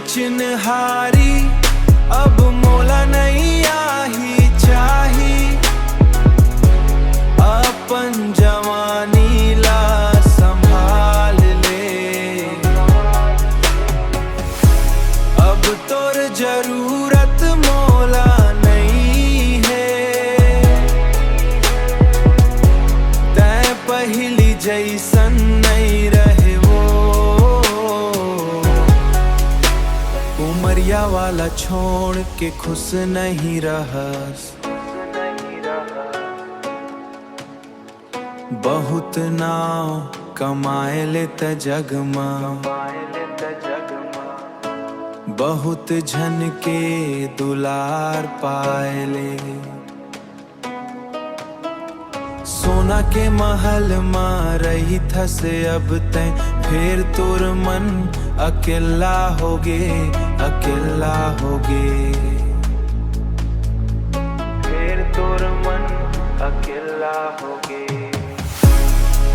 चिन्हारी अब मोला नहीं आही चाही, अपन जवानी ला संभाल ले। अब तोर जरूरत मोला नहीं है, तै पहली जैसन नहीं रहे वो। उमरिया वाला छोड़ के खुश नहीं रहस, बहुत नाव कमाए ले त जगमा, बहुत झन के दुलार पाए ले। सोना के महल मां रही थस अब तैं, फिर तोर मन अकेला होगे, अकेला होगे। फिर तोर मन अकेला होगे।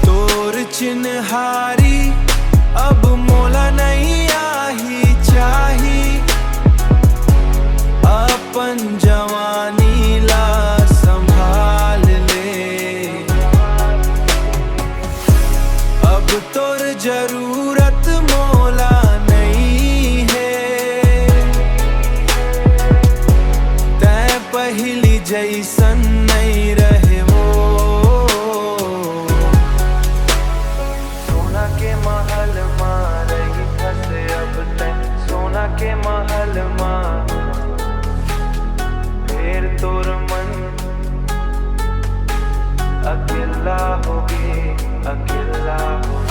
तोर चिन्हारी अब मोला नहीं आही चाही, अपन जवानी ला संभाल ले। अब तोर जरूरत मोला नहीं है, तै पहली जैसन नहीं रहे वो। सोना के महल मां रही थस अब तै, सोना के महल मां, फिर तोर मन अकेला होगे, अकेला होगे।